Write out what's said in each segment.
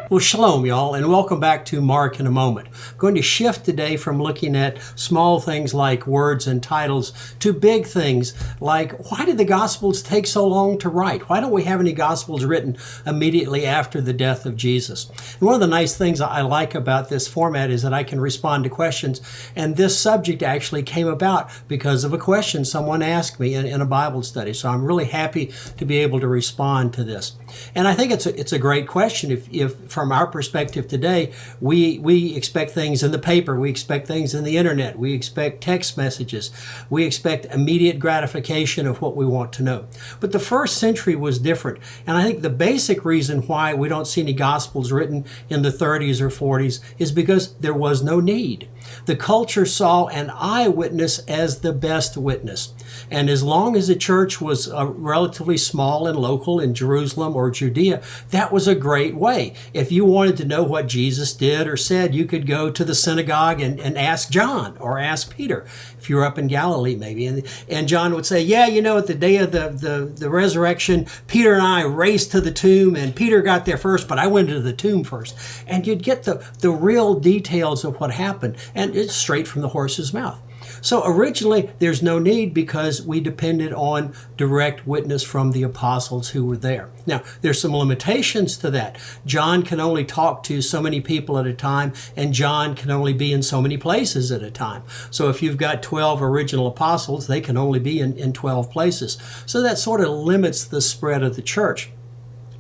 Well, shalom, y'all, and welcome back to Mark in a Moment. I'm going to shift today from looking at small things like words and titles to big things like, why did the Gospels take so long to write? Why don't we have any Gospels written immediately after the death of Jesus? And one of the nice things I like about this format is that I can respond to questions, and this subject actually came about because of a question someone asked me in a Bible study. So I'm really happy to be able to respond to this. And I think it's a great question. If from our perspective today, we expect things in the paper, we expect things in the internet, we expect text messages, we expect immediate gratification of what we want to know. But the first century was different. And I think the basic reason why we don't see any Gospels written in the 30s or 40s is because there was no need. The culture saw an eyewitness as the best witness. And as long as the church was relatively small and local in Jerusalem or Judea, that was a great way. If you wanted to know what Jesus did or said, you could go to the synagogue and ask John or ask Peter, if you were up in Galilee maybe. And John would say, yeah, you know, at the day of the resurrection, Peter and I raced to the tomb, and Peter got there first, but I went into the tomb first. And you'd get the real details of what happened, and it's straight from the horse's mouth. So originally, there's no need because we depended on direct witness from the apostles who were there. Now, there's some limitations to that. John can only talk to so many people at a time, and John can only be in so many places at a time. So if you've got 12 original apostles, they can only be in 12 places. So that sort of limits the spread of the church.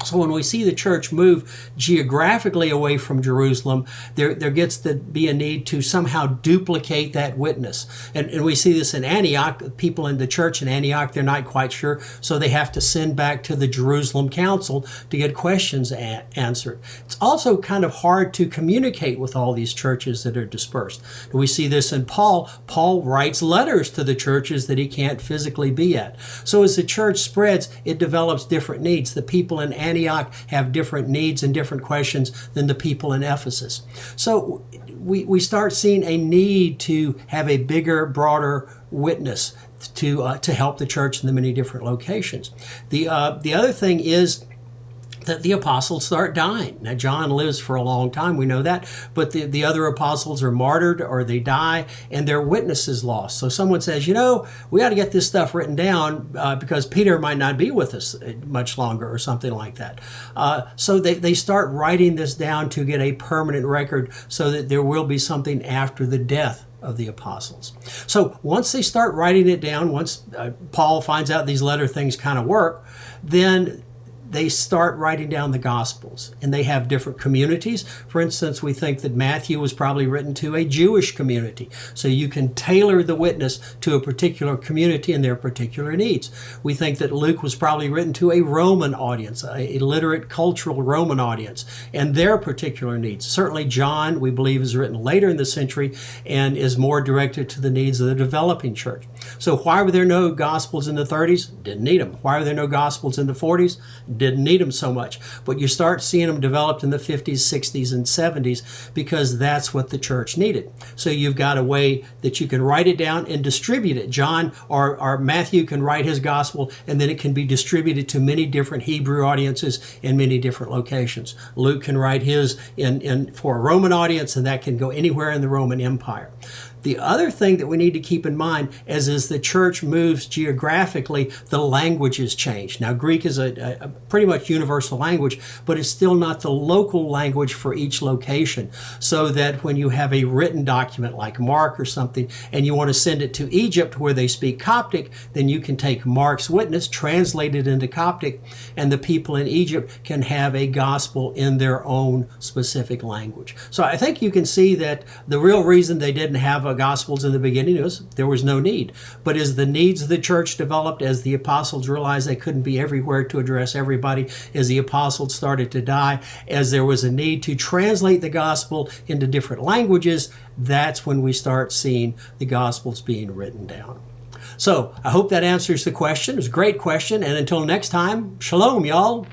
So when we see the church move geographically away from Jerusalem, there gets to be a need to somehow duplicate that witness. And we see this in Antioch. People in the church in Antioch, they're not quite sure, so they have to send back to the Jerusalem council to get questions answered. It's also kind of hard to communicate with all these churches that are dispersed. We see this in Paul. Paul writes letters to the churches that he can't physically be at. So as the church spreads, it develops different needs. The people in Antioch have different needs and different questions than the people in Ephesus. So we start seeing a need to have a bigger, broader witness to help the church in the many different locations. The other thing is that the apostles start dying. Now, John lives for a long time, we know that, but the other apostles are martyred or they die and their witness is lost. So someone says, you know, we ought to get this stuff written down because Peter might not be with us much longer or something like that. So they start writing this down to get a permanent record so that there will be something after the death of the apostles. So once they start writing it down, once Paul finds out these letter things kind of work, then they start writing down the Gospels, and they have different communities. For instance, we think that Matthew was probably written to a Jewish community, so you can tailor the witness to a particular community and their particular needs. We think that Luke was probably written to a Roman audience, a literate, cultural Roman audience, and their particular needs. Certainly John, we believe, is written later in the century and is more directed to the needs of the developing church. So why were there no Gospels in the 30s? Didn't need them. Why were there no Gospels in the 40s? Didn't need them so much. But you start seeing them developed in the 50s, 60s, and 70s because that's what the church needed. So you've got a way that you can write it down and distribute it. John or Matthew can write his gospel, and then it can be distributed to many different Hebrew audiences in many different locations. Luke can write his for a Roman audience, and that can go anywhere in the Roman Empire. The other thing that we need to keep in mind as the church moves geographically, the languages change. Now, Greek is a pretty much universal language, but it's still not the local language for each location. So that when you have a written document like Mark or something, and you want to send it to Egypt where they speak Coptic, then you can take Mark's witness, translate it into Coptic, and the people in Egypt can have a gospel in their own specific language. So I think you can see that the real reason they didn't have Gospels in the beginning was there was no need. But as the needs of the church developed, as the apostles realized they couldn't be everywhere to address everybody, as the apostles started to die, as there was a need to translate the gospel into different languages, that's when we start seeing the Gospels being written down. So I hope that answers the question. It was a great question. And until next time, shalom, y'all.